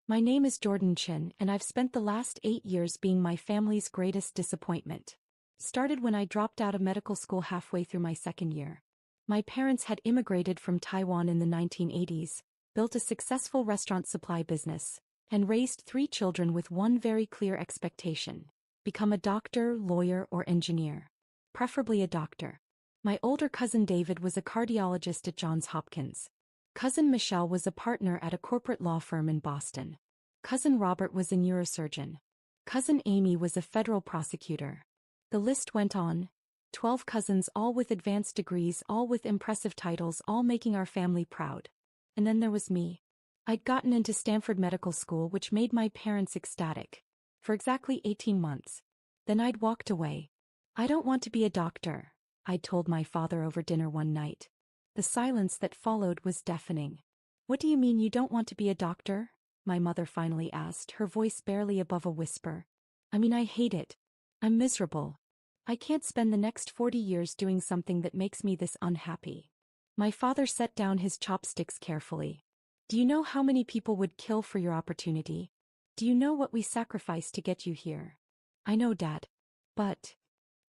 My name is Jordan Chin, and I've spent the last 8 years being my family's greatest disappointment. Started when I dropped out of medical school halfway through my second year. My parents had immigrated from Taiwan in the 1980s, built a successful restaurant supply business, and raised 3 children with one very clear expectation: become a doctor, lawyer, or engineer. Preferably a doctor. My older cousin David was a cardiologist at Johns Hopkins. Cousin Michelle was a partner at a corporate law firm in Boston. Cousin Robert was a neurosurgeon. Cousin Amy was a federal prosecutor. The list went on. 12 cousins, all with advanced degrees, all with impressive titles, all making our family proud. And then there was me. I'd gotten into Stanford Medical School, which made my parents ecstatic. For exactly 18 months. Then I'd walked away. "I don't want to be a doctor," I'd told my father over dinner one night. The silence that followed was deafening. "What do you mean you don't want to be a doctor?" my mother finally asked, her voice barely above a whisper. "I mean, I hate it. I'm miserable. I can't spend the next 40 years doing something that makes me this unhappy." My father set down his chopsticks carefully. "Do you know how many people would kill for your opportunity? Do you know what we sacrificed to get you here?" "I know, Dad. But..."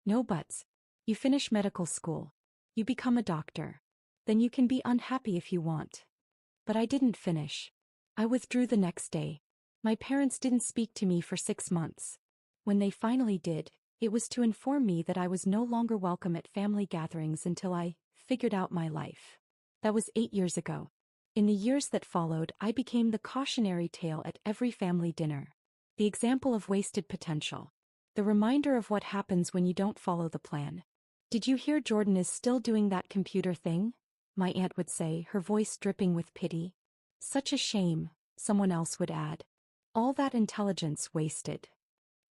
"No buts. You finish medical school. You become a doctor. Then you can be unhappy if you want." But I didn't finish. I withdrew the next day. My parents didn't speak to me for 6 months. When they finally did, it was to inform me that I was no longer welcome at family gatherings until I figured out my life. That was 8 years ago. In the years that followed, I became the cautionary tale at every family dinner. The example of wasted potential. The reminder of what happens when you don't follow the plan. "Did you hear Jordan is still doing that computer thing?" my aunt would say, her voice dripping with pity. "Such a shame," someone else would add. "All that intelligence wasted."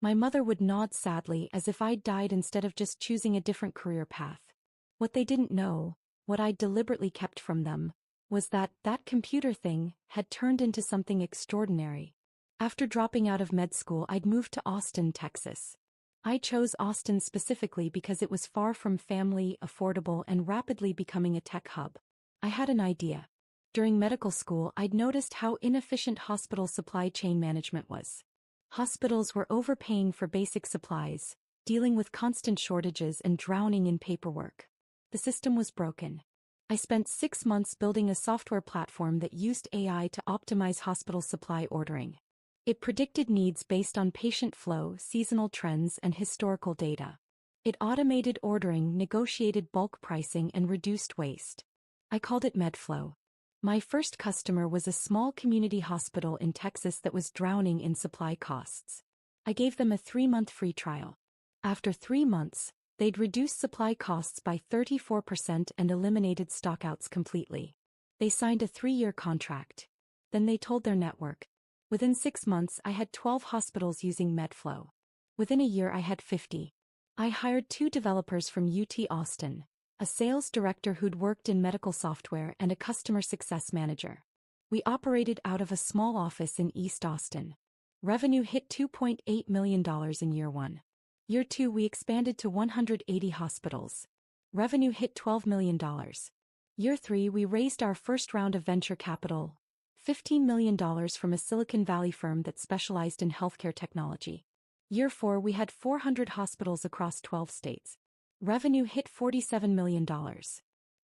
My mother would nod sadly as if I'd died instead of just choosing a different career path. What they didn't know, what I deliberately kept from them, was that computer thing had turned into something extraordinary. After dropping out of med school, I'd moved to Austin, Texas. I chose Austin specifically because it was far from family, affordable, and rapidly becoming a tech hub. I had an idea. During medical school, I'd noticed how inefficient hospital supply chain management was. Hospitals were overpaying for basic supplies, dealing with constant shortages and drowning in paperwork. The system was broken. I spent 6 months building a software platform that used AI to optimize hospital supply ordering. It predicted needs based on patient flow, seasonal trends, and historical data. It automated ordering, negotiated bulk pricing, and reduced waste. I called it MedFlow. My first customer was a small community hospital in Texas that was drowning in supply costs. I gave them a 3-month free trial. After 3 months, they'd reduced supply costs by 34% and eliminated stockouts completely. They signed a 3-year contract. Then they told their network. Within 6 months, I had 12 hospitals using MedFlow. Within a year, I had 50. I hired 2 developers from UT Austin, a sales director who'd worked in medical software, and a customer success manager. We operated out of a small office in East Austin. Revenue hit $2.8 million in year 1. Year 2, we expanded to 180 hospitals. Revenue hit $12 million. Year 3, we raised our first round of venture capital, $15 million from a Silicon Valley firm that specialized in healthcare technology. Year 4, we had 400 hospitals across 12 states. Revenue hit $47 million.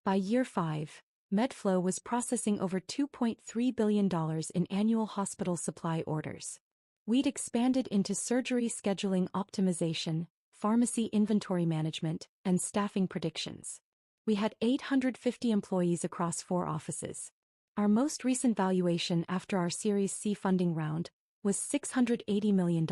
By year 5, MedFlow was processing over $2.3 billion in annual hospital supply orders. We'd expanded into surgery scheduling optimization, pharmacy inventory management, and staffing predictions. We had 850 employees across 4 offices. Our most recent valuation after our Series C funding round was $680 million.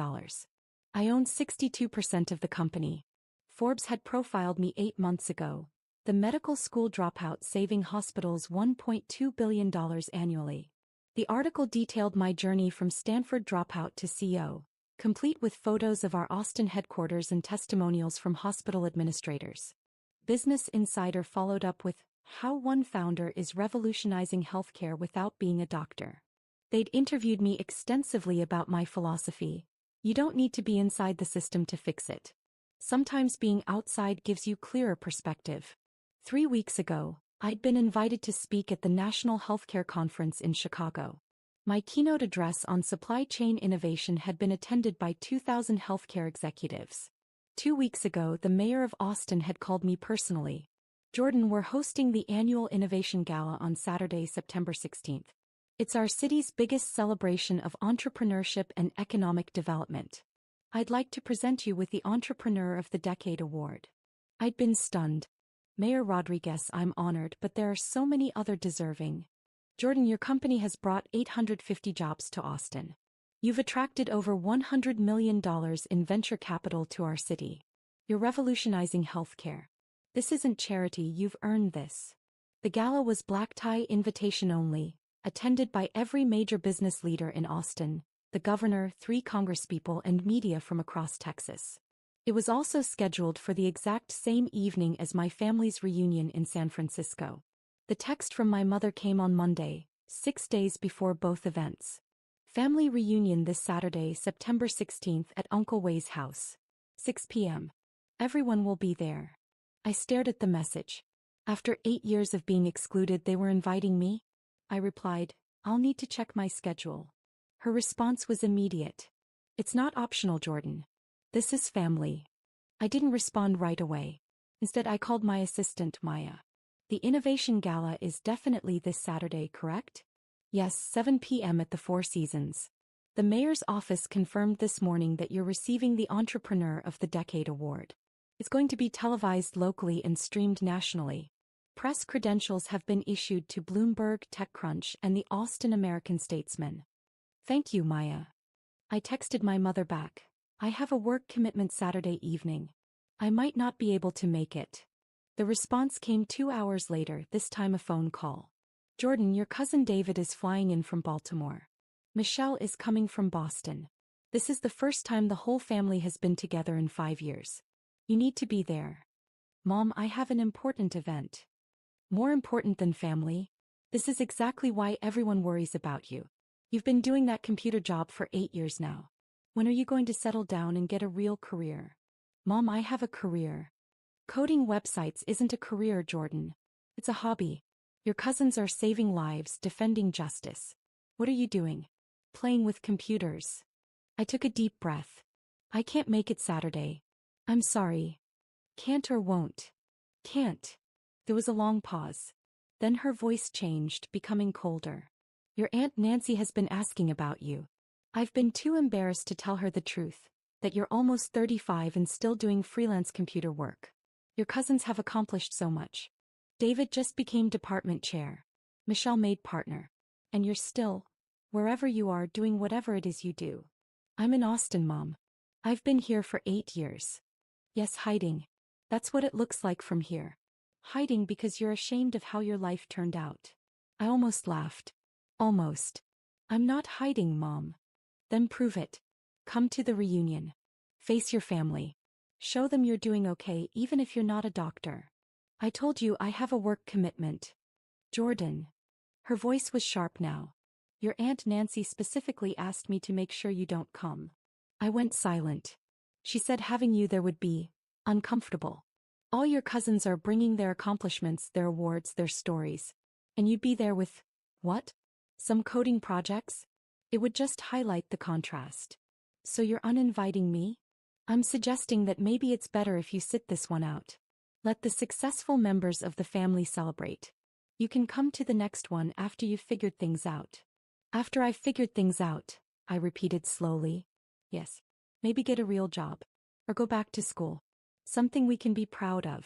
I own 62% of the company. Forbes had profiled me 8 months ago. The medical school dropout saving hospitals $1.2 billion annually. The article detailed my journey from Stanford dropout to CEO, complete with photos of our Austin headquarters and testimonials from hospital administrators. Business Insider followed up with how one founder is revolutionizing healthcare without being a doctor. They'd interviewed me extensively about my philosophy. You don't need to be inside the system to fix it. Sometimes being outside gives you clearer perspective. 3 weeks ago, I'd been invited to speak at the National Healthcare Conference in Chicago. My keynote address on supply chain innovation had been attended by 2,000 healthcare executives. 2 weeks ago, the mayor of Austin had called me personally. Jordan, we're hosting the annual Innovation Gala on Saturday, September 16th. It's our city's biggest celebration of entrepreneurship and economic development. I'd like to present you with the Entrepreneur of the Decade award. I'd been stunned. Mayor Rodriguez, I'm honored, but there are so many other deserving. Jordan, your company has brought 850 jobs to Austin. You've attracted over $100 million in venture capital to our city. You're revolutionizing healthcare. This isn't charity, you've earned this. The gala was black tie invitation only, attended by every major business leader in Austin, the governor, 3 congresspeople, and media from across Texas. It was also scheduled for the exact same evening as my family's reunion in San Francisco. The text from my mother came on Monday, 6 days before both events. Family reunion this Saturday, September 16th at Uncle Way's house. 6 p.m. Everyone will be there. I stared at the message. After 8 years of being excluded, they were inviting me? I replied, I'll need to check my schedule. Her response was immediate. It's not optional, Jordan. This is family. I didn't respond right away. Instead, I called my assistant, Maya. The Innovation Gala is definitely this Saturday, correct? Yes, 7 p.m. at the Four Seasons. The mayor's office confirmed this morning that you're receiving the Entrepreneur of the Decade award. It's going to be televised locally and streamed nationally. Press credentials have been issued to Bloomberg, TechCrunch, and the Austin American-Statesman. Thank you, Maya. I texted my mother back. I have a work commitment Saturday evening. I might not be able to make it. The response came 2 hours later, this time a phone call. Jordan, your cousin David is flying in from Baltimore. Michelle is coming from Boston. This is the first time the whole family has been together in 5 years. You need to be there. Mom, I have an important event. More important than family? This is exactly why everyone worries about you. You've been doing that computer job for 8 years now. When are you going to settle down and get a real career? Mom, I have a career. Coding websites isn't a career, Jordan. It's a hobby. Your cousins are saving lives, defending justice. What are you doing? Playing with computers. I took a deep breath. I can't make it Saturday. I'm sorry. Can't or won't? Can't. There was a long pause. Then her voice changed, becoming colder. Your Aunt Nancy has been asking about you. I've been too embarrassed to tell her the truth, that you're almost 35 and still doing freelance computer work. Your cousins have accomplished so much. David just became department chair. Michelle made partner. And you're still, wherever you are, doing whatever it is you do. I'm in Austin, Mom. I've been here for 8 years. Yes, hiding. That's what it looks like from here. Hiding because you're ashamed of how your life turned out. I almost laughed. Almost. I'm not hiding, Mom. Then prove it. Come to the reunion. Face your family. Show them you're doing okay even if you're not a doctor. I told you I have a work commitment. Jordan. Her voice was sharp now. Your Aunt Nancy specifically asked me to make sure you don't come. I went silent. She said having you there would be uncomfortable. All your cousins are bringing their accomplishments, their awards, their stories. And you'd be there with, what? Some coding projects? It would just highlight the contrast. So you're uninviting me? I'm suggesting that maybe it's better if you sit this one out. Let the successful members of the family celebrate. You can come to the next one after you've figured things out. After I've figured things out, I repeated slowly. Yes. Maybe get a real job. Or go back to school. Something we can be proud of.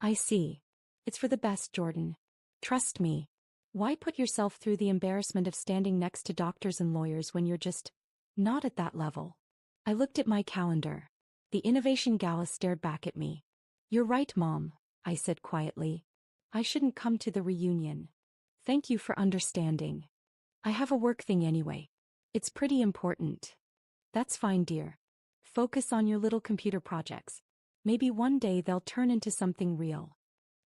I see. It's for the best, Jordan. Trust me. Why put yourself through the embarrassment of standing next to doctors and lawyers when you're just not at that level? I looked at my calendar. The Innovation Gala stared back at me. You're right, Mom, I said quietly. I shouldn't come to the reunion. Thank you for understanding. I have a work thing anyway. It's pretty important. That's fine, dear. Focus on your little computer projects. Maybe one day they'll turn into something real.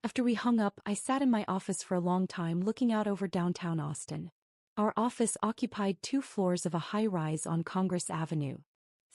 After we hung up, I sat in my office for a long time looking out over downtown Austin. Our office occupied 2 floors of a high-rise on Congress Avenue.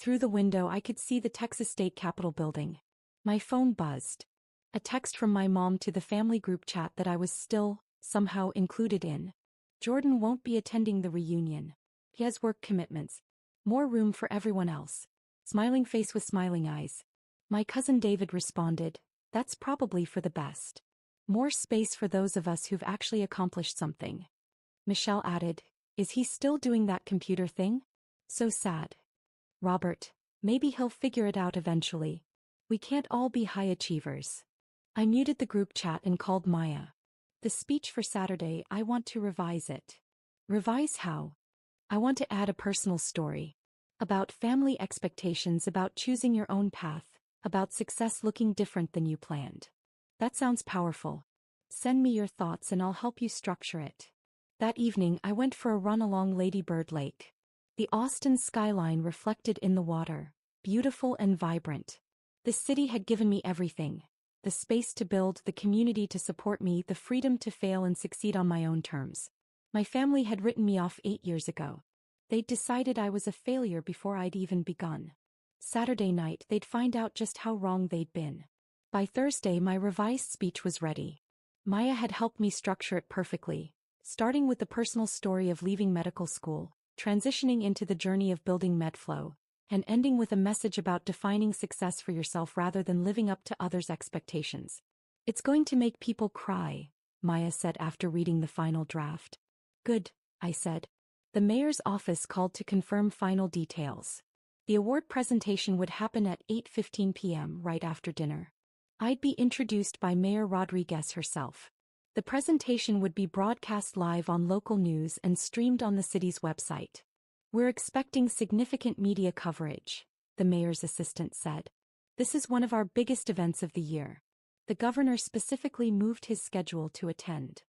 Through the window I could see the Texas State Capitol building. My phone buzzed. A text from my mom to the family group chat that I was still, somehow, included in. Jordan won't be attending the reunion. He has work commitments. More room for everyone else. Smiling face with smiling eyes. My cousin David responded, that's probably for the best. More space for those of us who've actually accomplished something. Michelle added, is he still doing that computer thing? So sad. Robert, maybe he'll figure it out eventually. We can't all be high achievers. I muted the group chat and called Maya. The speech for Saturday, I want to revise it. Revise how? I want to add a personal story. About family expectations, about choosing your own path, about success looking different than you planned. That sounds powerful. Send me your thoughts and I'll help you structure it. That evening I went for a run along Lady Bird Lake. The Austin skyline reflected in the water, beautiful and vibrant. The city had given me everything. The space to build, the community to support me, the freedom to fail and succeed on my own terms. My family had written me off 8 years ago. They'd decided I was a failure before I'd even begun. Saturday night they'd find out just how wrong they'd been. By Thursday my revised speech was ready. Maya had helped me structure it perfectly, starting with the personal story of leaving medical school, transitioning into the journey of building MedFlow, and ending with a message about defining success for yourself rather than living up to others' expectations. It's going to make people cry, Maya said after reading the final draft. Good, I said. The mayor's office called to confirm final details. The award presentation would happen at 8:15 p.m. right after dinner. I'd be introduced by Mayor Rodriguez herself. The presentation would be broadcast live on local news and streamed on the city's website. We're expecting significant media coverage, the mayor's assistant said. This is one of our biggest events of the year. The governor specifically moved his schedule to attend.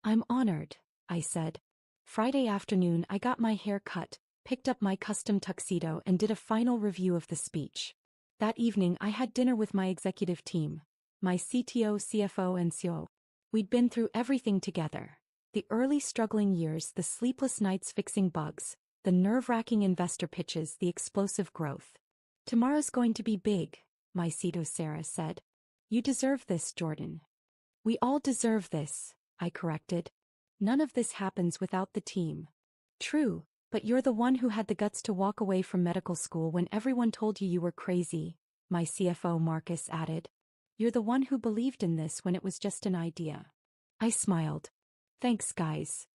I'm honored, I said. Friday afternoon I got my hair cut, picked up my custom tuxedo and did a final review of the speech. That evening I had dinner with my executive team, my CTO, CFO and COO. We'd been through everything together. The early struggling years, the sleepless nights fixing bugs, the nerve-wracking investor pitches, the explosive growth. Tomorrow's going to be big, my CTO Sarah said. You deserve this, Jordan. We all deserve this, I corrected. None of this happens without the team. True, but you're the one who had the guts to walk away from medical school when everyone told you were crazy, my CFO Marcus added. You're the one who believed in this when it was just an idea. I smiled. Thanks, guys.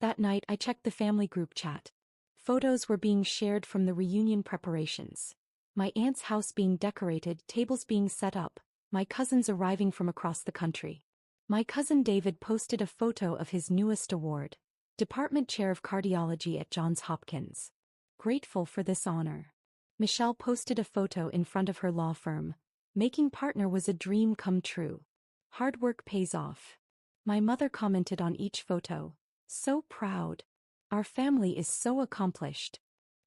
That night I checked the family group chat. Photos were being shared from the reunion preparations. My aunt's house being decorated, tables being set up, my cousins arriving from across the country. My cousin David posted a photo of his newest award, Department Chair of Cardiology at Johns Hopkins. Grateful for this honor. Michelle posted a photo in front of her law firm. Making partner was a dream come true. Hard work pays off. My mother commented on each photo. So proud. Our family is so accomplished.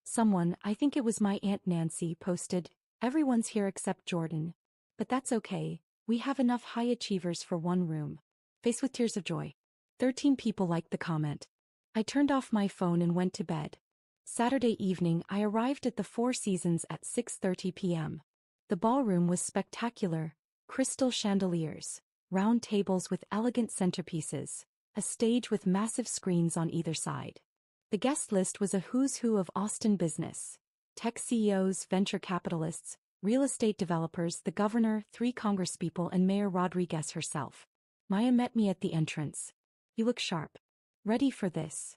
Someone, I think it was my Aunt Nancy, posted, everyone's here except Jordan. But that's okay, we have enough high achievers for one room. Face with tears of joy. 13 people liked the comment. I turned off my phone and went to bed. Saturday evening I arrived at the Four Seasons at 6:30 p.m. The ballroom was spectacular, crystal chandeliers, round tables with elegant centerpieces, a stage with massive screens on either side. The guest list was a who's who of Austin business. Tech CEOs, venture capitalists, real estate developers, the governor, 3 congresspeople and Mayor Rodriguez herself. Maya met me at the entrance. You look sharp. Ready for this?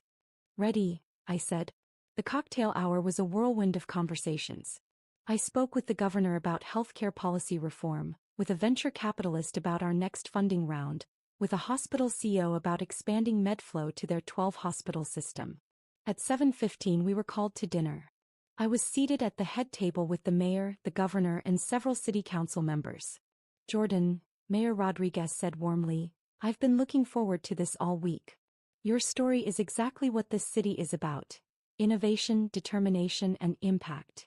Ready, I said. The cocktail hour was a whirlwind of conversations. I spoke with the governor about healthcare policy reform, with a venture capitalist about our next funding round, with a hospital CEO about expanding MedFlow to their 12-hospital system. At 7:15 we were called to dinner. I was seated at the head table with the mayor, the governor and several city council members. Jordan, Mayor Rodriguez said warmly, I've been looking forward to this all week. Your story is exactly what this city is about. Innovation, determination and impact.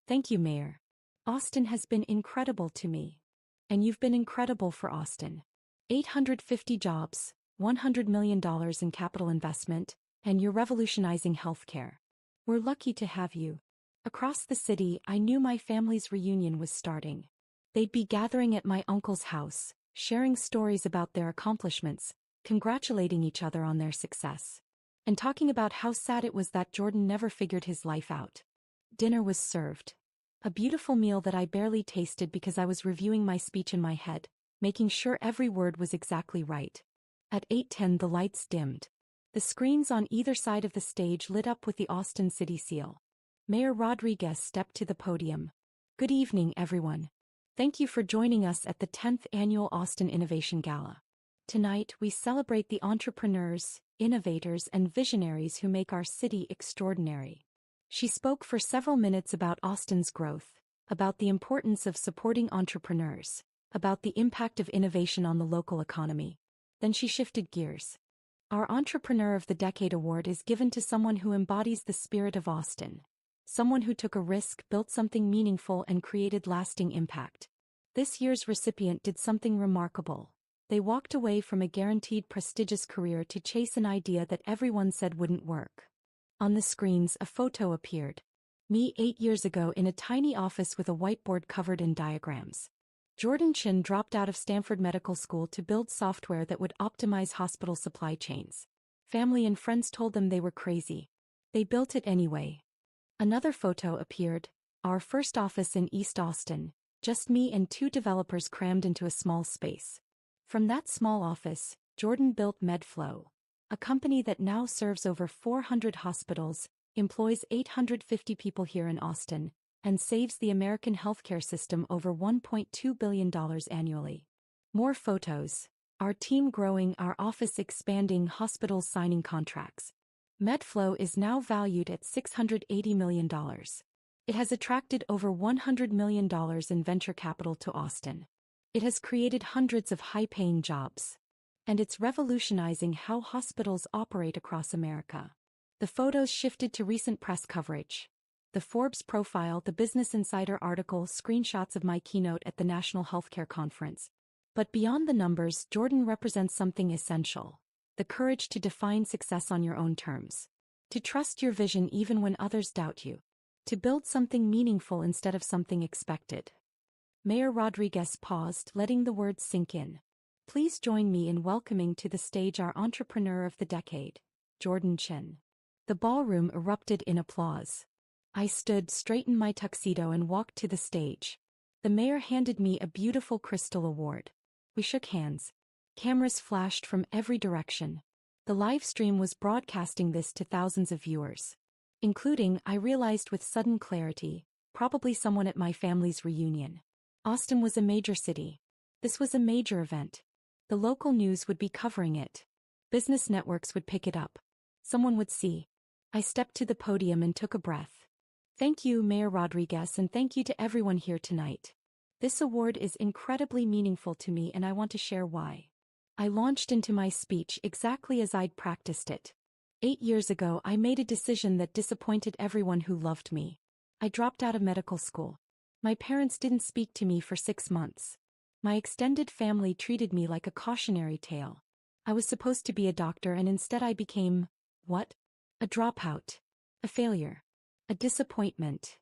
Thank you, Mayor. Austin has been incredible to me. And you've been incredible for Austin. 850 jobs, $100 million in capital investment, and you're revolutionizing healthcare. We're lucky to have you. Across the city, I knew my family's reunion was starting. They'd be gathering at my uncle's house, sharing stories about their accomplishments, congratulating each other on their success. and talking about how sad it was that Jordan never figured his life out. Dinner was served. A beautiful meal that I barely tasted because I was reviewing my speech in my head, making sure every word was exactly right. At 8:10 the lights dimmed. The screens on either side of the stage lit up with the Austin City seal. Mayor Rodriguez stepped to the podium. Good evening, everyone. Thank you for joining us at the 10th Annual Austin Innovation Gala. Tonight, we celebrate the entrepreneurs, innovators, and visionaries who make our city extraordinary. She spoke for several minutes about Austin's growth, about the importance of supporting entrepreneurs, about the impact of innovation on the local economy. Then she shifted gears. Our Entrepreneur of the Decade award is given to someone who embodies the spirit of Austin. Someone who took a risk, built something meaningful, and created lasting impact. This year's recipient did something remarkable. They walked away from a guaranteed prestigious career to chase an idea that everyone said wouldn't work. On the screens, a photo appeared. Me 8 years ago in a tiny office with a whiteboard covered in diagrams. Jordan Chin dropped out of Stanford Medical School to build software that would optimize hospital supply chains. Family and friends told them they were crazy. They built it anyway. Another photo appeared. Our first office in East Austin. Just me and 2 developers crammed into a small space. From that small office, Jordan built MedFlow, a company that now serves over 400 hospitals, employs 850 people here in Austin, and saves the American healthcare system over $1.2 billion annually. More photos. Our team growing, our office expanding, hospitals signing contracts. MedFlow is now valued at $680 million. It has attracted over $100 million in venture capital to Austin. It has created hundreds of high-paying jobs. And it's revolutionizing how hospitals operate across America. The photos shifted to recent press coverage. The Forbes profile, the Business Insider article, screenshots of my keynote at the National Healthcare Conference. But beyond the numbers, Jordan represents something essential. The courage to define success on your own terms. To trust your vision even when others doubt you. To build something meaningful instead of something expected. Mayor Rodriguez paused, letting the words sink in. Please join me in welcoming to the stage our Entrepreneur of the Decade, Jordan Chin. The ballroom erupted in applause. I stood, straightened my tuxedo, and walked to the stage. The mayor handed me a beautiful crystal award. We shook hands. Cameras flashed from every direction. The live stream was broadcasting this to thousands of viewers. Including, I realized with sudden clarity, probably someone at my family's reunion. Austin was a major city. This was a major event. The local news would be covering it. Business networks would pick it up. Someone would see. I stepped to the podium and took a breath. Thank you, Mayor Rodriguez, and thank you to everyone here tonight. This award is incredibly meaningful to me, and I want to share why. I launched into my speech exactly as I'd practiced it. 8 years ago, I made a decision that disappointed everyone who loved me. I dropped out of medical school. My parents didn't speak to me for 6 months. My extended family treated me like a cautionary tale. I was supposed to be a doctor, and instead I became, what? A dropout. A failure. A disappointment.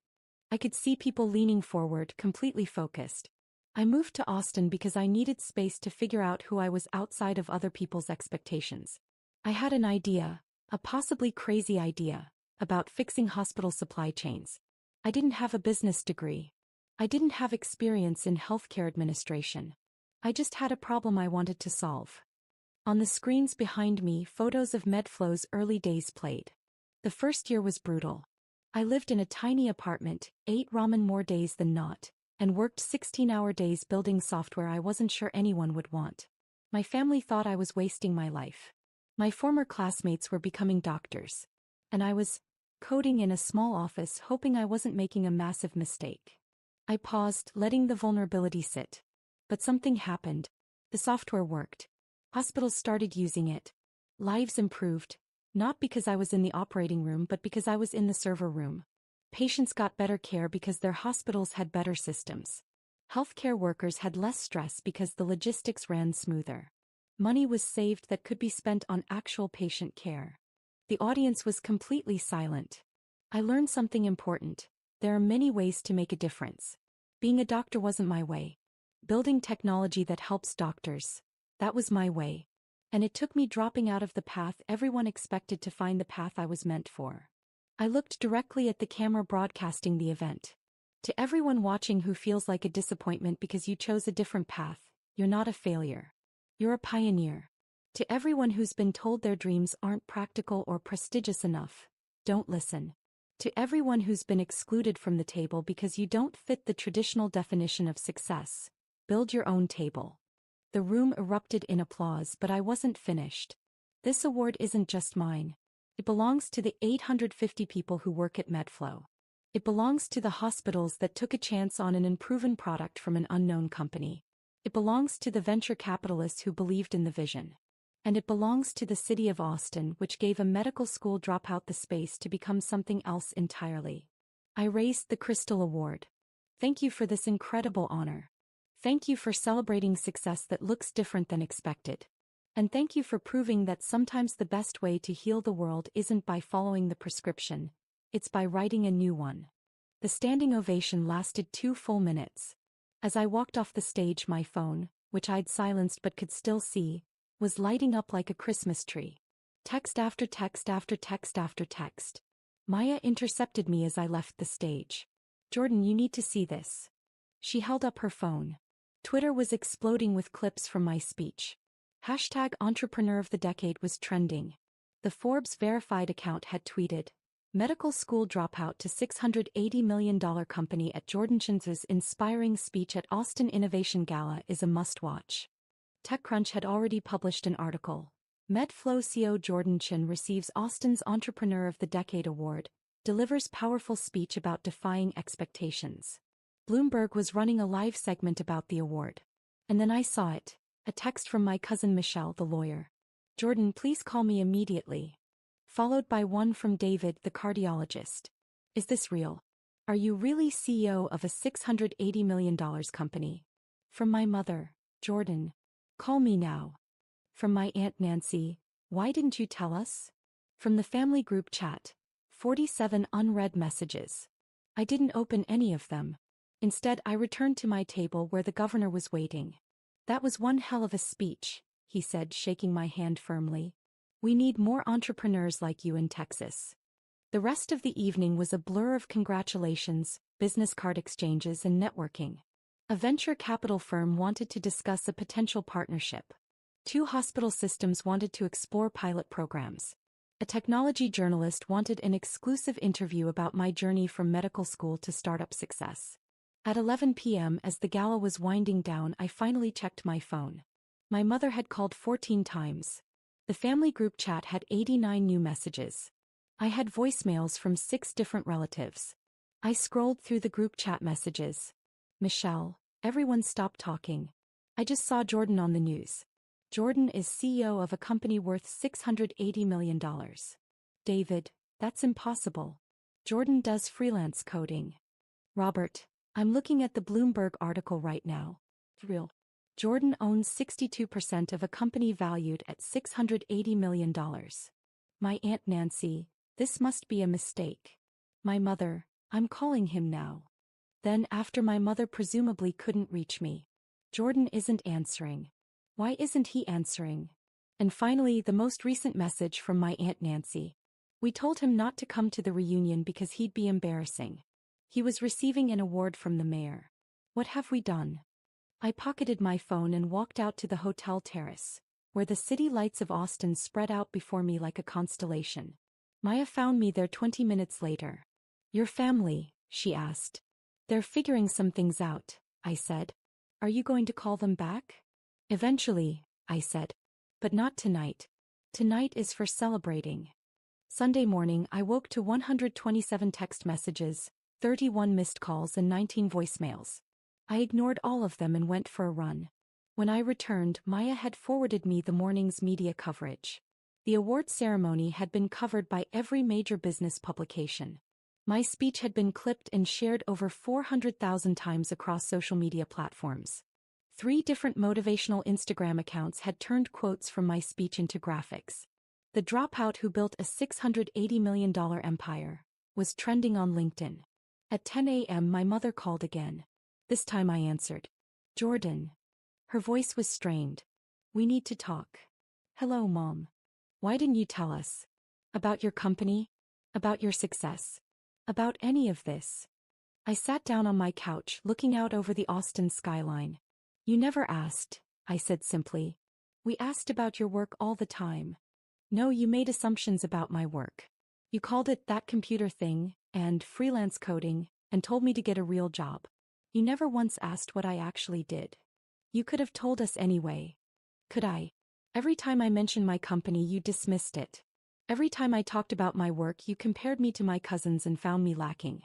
I could see people leaning forward, completely focused. I moved to Austin because I needed space to figure out who I was outside of other people's expectations. I had an idea, a possibly crazy idea, about fixing hospital supply chains. I didn't have a business degree. I didn't have experience in healthcare administration. I just had a problem I wanted to solve. On the screens behind me, photos of MedFlow's early days played. The first year was brutal. I lived in a tiny apartment, ate ramen more days than not, and worked 16-hour days building software I wasn't sure anyone would want. My family thought I was wasting my life. My former classmates were becoming doctors. And I was coding in a small office, hoping I wasn't making a massive mistake. I paused, letting the vulnerability sit. But something happened. The software worked. Hospitals started using it. Lives improved. Not because I was in the operating room, but because I was in the server room. Patients got better care because their hospitals had better systems. Healthcare workers had less stress because the logistics ran smoother. Money was saved that could be spent on actual patient care. The audience was completely silent. I learned something important. There are many ways to make a difference. Being a doctor wasn't my way. Building technology that helps doctors. That was my way. And it took me dropping out of the path everyone expected to find the path I was meant for. I looked directly at the camera broadcasting the event. To everyone watching who feels like a disappointment because you chose a different path, you're not a failure. You're a pioneer. To everyone who's been told their dreams aren't practical or prestigious enough, don't listen. To everyone who's been excluded from the table because you don't fit the traditional definition of success, build your own table. The room erupted in applause, but I wasn't finished. This award isn't just mine. It belongs to the 850 people who work at Medflow. It belongs to the hospitals that took a chance on an unproven product from an unknown company. It belongs to the venture capitalists who believed in the vision. And it belongs to the city of Austin, which gave a medical school dropout the space to become something else entirely. I raised the Crystal Award. Thank you for this incredible honor. Thank you for celebrating success that looks different than expected. And thank you for proving that sometimes the best way to heal the world isn't by following the prescription, it's by writing a new one. The standing ovation lasted 2 full minutes. As I walked off the stage, my phone, which I'd silenced but could still see, was lighting up like a Christmas tree. Text after text after text after text. Maya intercepted me as I left the stage. Jordan, you need to see this. She held up her phone. Twitter was exploding with clips from my speech. Hashtag Entrepreneur of the Decade was trending. The Forbes verified account had tweeted, "Medical school dropout to $680 million company at Jordan Chin's inspiring speech at Austin Innovation Gala is a must-watch." TechCrunch had already published an article. Medflow CEO Jordan Chin receives Austin's Entrepreneur of the Decade award, delivers powerful speech about defying expectations. Bloomberg was running a live segment about the award. And then I saw it, a text from my cousin Michelle, the lawyer. "Jordan, please call me immediately." Followed by one from David, the cardiologist. "Is this real? Are you really CEO of a $680 million company?" From my mother, "Jordan, call me now." From my Aunt Nancy, "Why didn't you tell us?" From the family group chat, 47 unread messages. I didn't open any of them. Instead, I returned to my table where the governor was waiting. "That was one hell of a speech," he said, shaking my hand firmly. "We need more entrepreneurs like you in Texas." The rest of the evening was a blur of congratulations, business card exchanges, and networking. A venture capital firm wanted to discuss a potential partnership. 2 hospital systems wanted to explore pilot programs. A technology journalist wanted an exclusive interview about my journey from medical school to startup success. At 11 p.m., as the gala was winding down, I finally checked my phone. My mother had called 14 times. The family group chat had 89 new messages. I had voicemails from 6 different relatives. I scrolled through the group chat messages. "Michelle, everyone stop talking. I just saw Jordan on the news. Jordan is CEO of a company worth $680 million. David, that's impossible. Jordan does freelance coding. Robert, I'm looking at the Bloomberg article right now. Real. Jordan owns 62% of a company valued at $680 million. My Aunt Nancy, this must be a mistake. My mother, I'm calling him now." Then, after my mother presumably couldn't reach me. "Jordan isn't answering. Why isn't he answering?" And finally, the most recent message from my Aunt Nancy. "We told him not to come to the reunion because he'd be embarrassing. He was receiving an award from the mayor. What have we done?" I pocketed my phone and walked out to the hotel terrace, where the city lights of Austin spread out before me like a constellation. Maya found me there 20 minutes later. "Your family?" she asked. "They're figuring some things out," I said. "Are you going to call them back?" "Eventually," I said. "But not tonight. Tonight is for celebrating." Sunday morning, I woke to 127 text messages, 31 missed calls, and 19 voicemails. I ignored all of them and went for a run. When I returned, Maya had forwarded me the morning's media coverage. The award ceremony had been covered by every major business publication. My speech had been clipped and shared over 400,000 times across social media platforms. 3 different motivational Instagram accounts had turned quotes from my speech into graphics. The dropout who built a $680 million empire was trending on LinkedIn. At 10 a.m., my mother called again. This time I answered. "Jordan." Her voice was strained. "We need to talk." Hello, Mom. Why didn't you tell us? About your company? About your success? About any of this? I sat down on my couch, looking out over the Austin skyline. You never asked, I said simply. We asked about your work all the time. No, you made assumptions about my work. You called it that computer thing, and freelance coding, and told me to get a real job. You never once asked what I actually did. You could have told us anyway. Could I? Every time I mentioned my company, you dismissed it. Every time I talked about my work, you compared me to my cousins and found me lacking.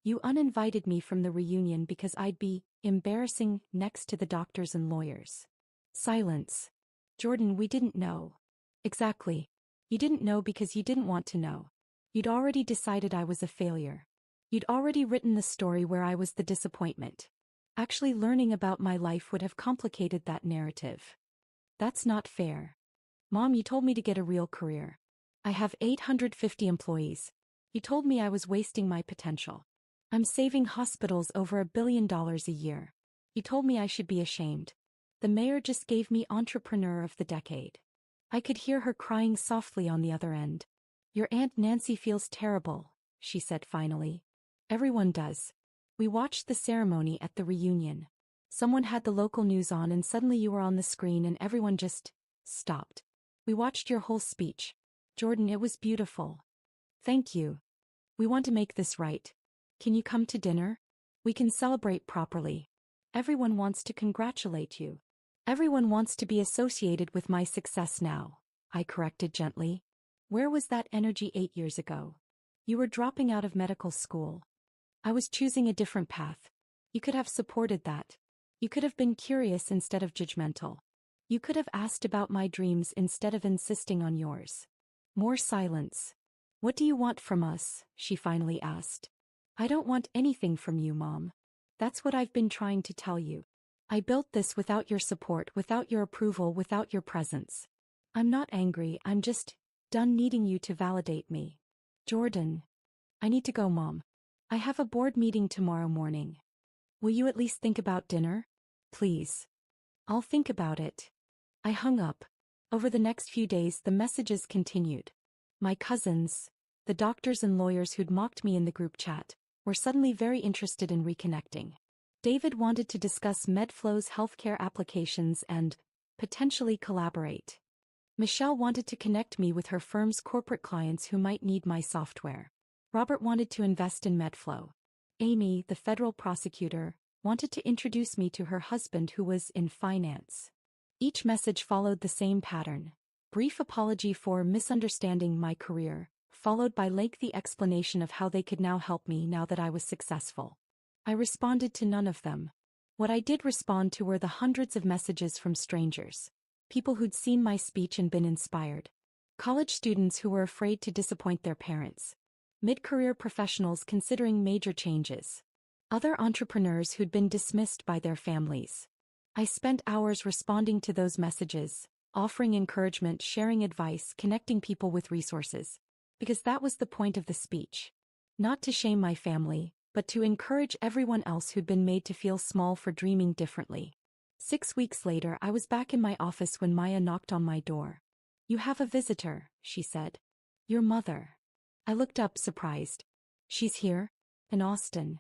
You uninvited me from the reunion because I'd be embarrassing next to the doctors and lawyers. Silence. Jordan, we didn't know. Exactly. You didn't know because you didn't want to know. You'd already decided I was a failure. You'd already written the story where I was the disappointment. Actually, learning about my life would have complicated that narrative. That's not fair. Mom, you told me to get a real career. I have 850 employees. You told me I was wasting my potential. I'm saving hospitals over $1 billion a year. You told me I should be ashamed. The mayor just gave me Entrepreneur of the Decade. I could hear her crying softly on the other end. Your Aunt Nancy feels terrible, she said finally. Everyone does. We watched the ceremony at the reunion. Someone had the local news on and suddenly you were on the screen and everyone just stopped. We watched your whole speech. Jordan, it was beautiful. Thank you. We want to make this right. Can you come to dinner? We can celebrate properly. Everyone wants to congratulate you. Everyone wants to be associated with my success now, I corrected gently. Where was that energy 8 years ago? You were dropping out of medical school. I was choosing a different path. You could have supported that. You could have been curious instead of judgmental. You could have asked about my dreams instead of insisting on yours. More silence. What do you want from us? She finally asked. I don't want anything from you, Mom. That's what I've been trying to tell you. I built this without your support, without your approval, without your presence. I'm not angry, I'm just done needing you to validate me. Jordan. I need to go, Mom. I have a board meeting tomorrow morning. Will you at least think about dinner? Please. I'll think about it. I hung up. Over the next few days, the messages continued. My cousins, the doctors and lawyers who'd mocked me in the group chat, were suddenly very interested in reconnecting. David wanted to discuss MedFlow's healthcare applications and potentially collaborate. Michelle wanted to connect me with her firm's corporate clients who might need my software. Robert wanted to invest in MedFlow. Amy, the federal prosecutor, wanted to introduce me to her husband who was in finance. Each message followed the same pattern. Brief apology for misunderstanding my career, followed by lengthy explanation of how they could now help me now that I was successful. I responded to none of them. What I did respond to were the hundreds of messages from strangers. People who'd seen my speech and been inspired. College students who were afraid to disappoint their parents. Mid-career professionals considering major changes. Other entrepreneurs who'd been dismissed by their families. I spent hours responding to those messages, offering encouragement, sharing advice, connecting people with resources. Because that was the point of the speech. Not to shame my family, but to encourage everyone else who'd been made to feel small for dreaming differently. 6 weeks later, I was back in my office when Maya knocked on my door. You have a visitor, she said. Your mother. I looked up, surprised. She's here? In Austin.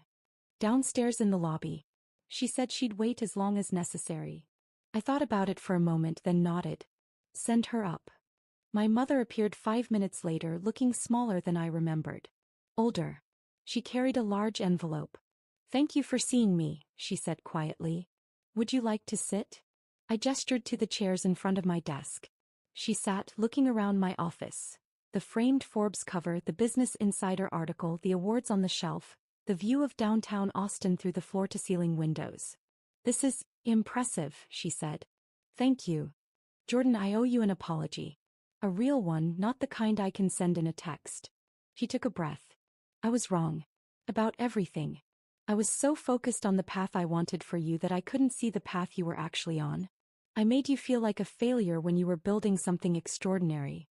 Downstairs in the lobby. She said she'd wait as long as necessary. I thought about it for a moment, then nodded. Send her up. My mother appeared 5 minutes later, looking smaller than I remembered. Older. She carried a large envelope. Thank you for seeing me, she said quietly. Would you like to sit? I gestured to the chairs in front of my desk. She sat, looking around my office. The framed Forbes cover, the Business Insider article, the awards on the shelf, the view of downtown Austin through the floor-to-ceiling windows. This is impressive, she said. Thank you. Jordan, I owe you an apology. A real one, not the kind I can send in a text. She took a breath. I was wrong. About everything. I was so focused on the path I wanted for you that I couldn't see the path you were actually on. I made you feel like a failure when you were building something extraordinary.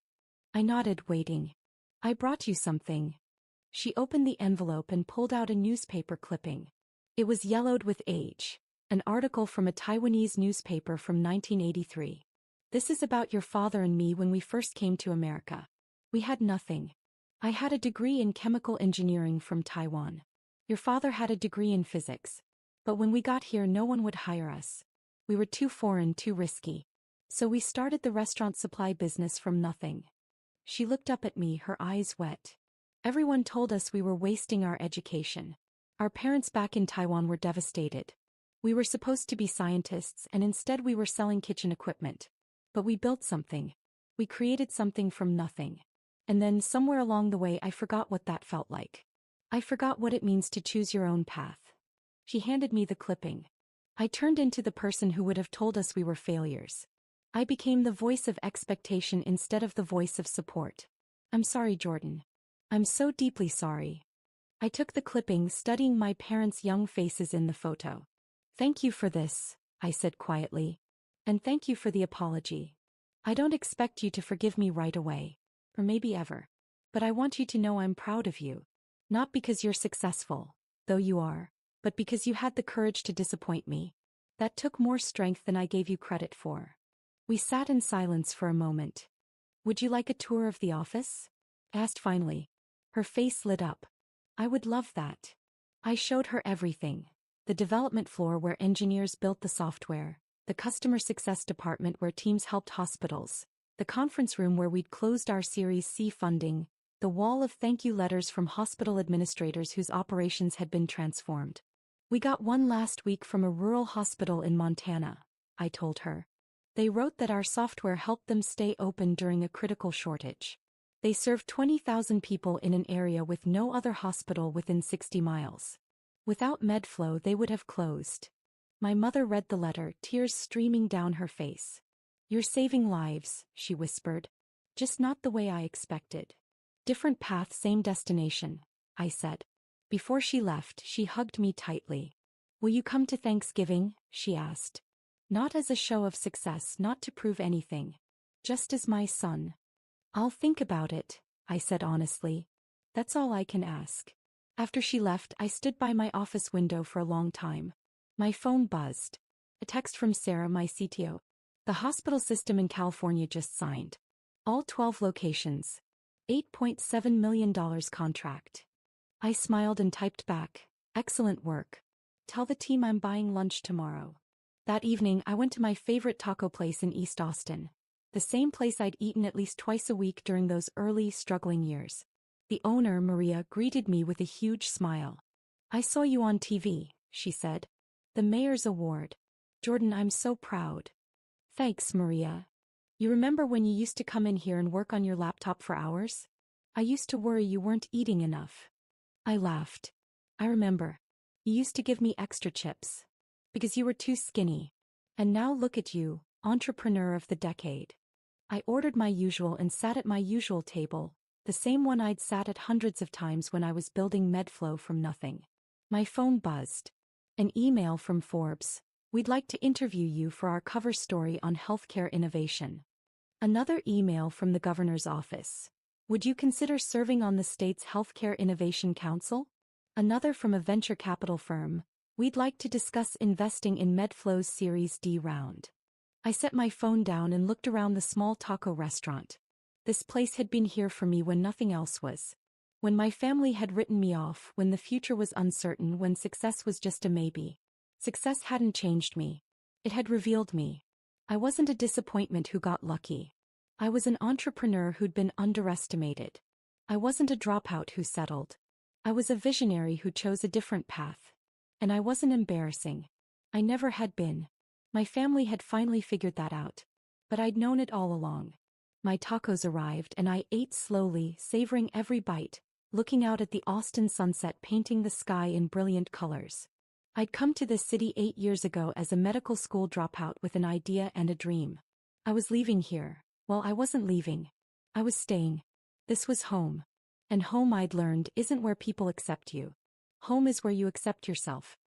I nodded, waiting. I brought you something. She opened the envelope and pulled out a newspaper clipping. It was yellowed with age. An article from a Taiwanese newspaper from 1983. This is about your father and me when we first came to America. We had nothing. I had a degree in chemical engineering from Taiwan. Your father had a degree in physics. But when we got here, no one would hire us. We were too foreign, too risky. So we started the restaurant supply business from nothing. She looked up at me, her eyes wet. Everyone told us we were wasting our education. Our parents back in Taiwan were devastated. We were supposed to be scientists, and instead we were selling kitchen equipment. But we built something. We created something from nothing. And then somewhere along the way I forgot what that felt like. I forgot what it means to choose your own path. She handed me the clipping. I turned into the person who would have told us we were failures. I became the voice of expectation instead of the voice of support. I'm sorry, Jordan. I'm so deeply sorry. I took the clipping, studying my parents' young faces in the photo. Thank you for this, I said quietly. And thank you for the apology. I don't expect you to forgive me right away. Or maybe ever. But I want you to know I'm proud of you. Not because you're successful, though you are, but because you had the courage to disappoint me. That took more strength than I gave you credit for. We sat in silence for a moment. Would you like a tour of the office? Asked finally. Her face lit up. I would love that. I showed her everything. The development floor where engineers built the software, the customer success department where teams helped hospitals, the conference room where we'd closed our Series C funding, the wall of thank you letters from hospital administrators whose operations had been transformed. We got one last week from a rural hospital in Montana, I told her. They wrote that our software helped them stay open during a critical shortage. They served 20,000 people in an area with no other hospital within 60 miles. Without MedFlow, they would have closed. My mother read the letter, tears streaming down her face. You're saving lives, she whispered. Just not the way I expected. Different path, same destination, I said. Before she left, she hugged me tightly. Will you come to Thanksgiving? She asked. Not as a show of success, not to prove anything. Just as my son. I'll think about it, I said honestly. That's all I can ask. After she left, I stood by my office window for a long time. My phone buzzed. A text from Sarah, my CTO. The hospital system in California just signed. All 12 locations. $8.7 million contract. I smiled and typed back, excellent work. Tell the team I'm buying lunch tomorrow. That evening, I went to my favorite taco place in East Austin. The same place I'd eaten at least twice a week during those early, struggling years. The owner, Maria, greeted me with a huge smile. I saw you on TV, she said. The mayor's award. Jordan, I'm so proud. Thanks, Maria. You remember when you used to come in here and work on your laptop for hours? I used to worry you weren't eating enough. I laughed. I remember. You used to give me extra chips. Because you were too skinny. And now look at you, entrepreneur of the decade. I ordered my usual and sat at my usual table, the same one I'd sat at hundreds of times when I was building MedFlow from nothing. My phone buzzed. An email from Forbes. We'd like to interview you for our cover story on healthcare innovation. Another email from the governor's office. Would you consider serving on the state's Healthcare Innovation Council? Another from a venture capital firm. We'd like to discuss investing in MedFlow's Series D round. I set my phone down and looked around the small taco restaurant. This place had been here for me when nothing else was. When my family had written me off, when the future was uncertain, when success was just a maybe. Success hadn't changed me. It had revealed me. I wasn't a disappointment who got lucky. I was an entrepreneur who'd been underestimated. I wasn't a dropout who settled. I was a visionary who chose a different path. And I wasn't embarrassing. I never had been. My family had finally figured that out. But I'd known it all along. My tacos arrived and I ate slowly, savoring every bite, looking out at the Austin sunset painting the sky in brilliant colors. I'd come to this city 8 years ago as a medical school dropout with an idea and a dream. I was leaving here. Well, I wasn't leaving. I was staying. This was home. And home, I'd learned, isn't where people accept you. Home is where you accept yourself.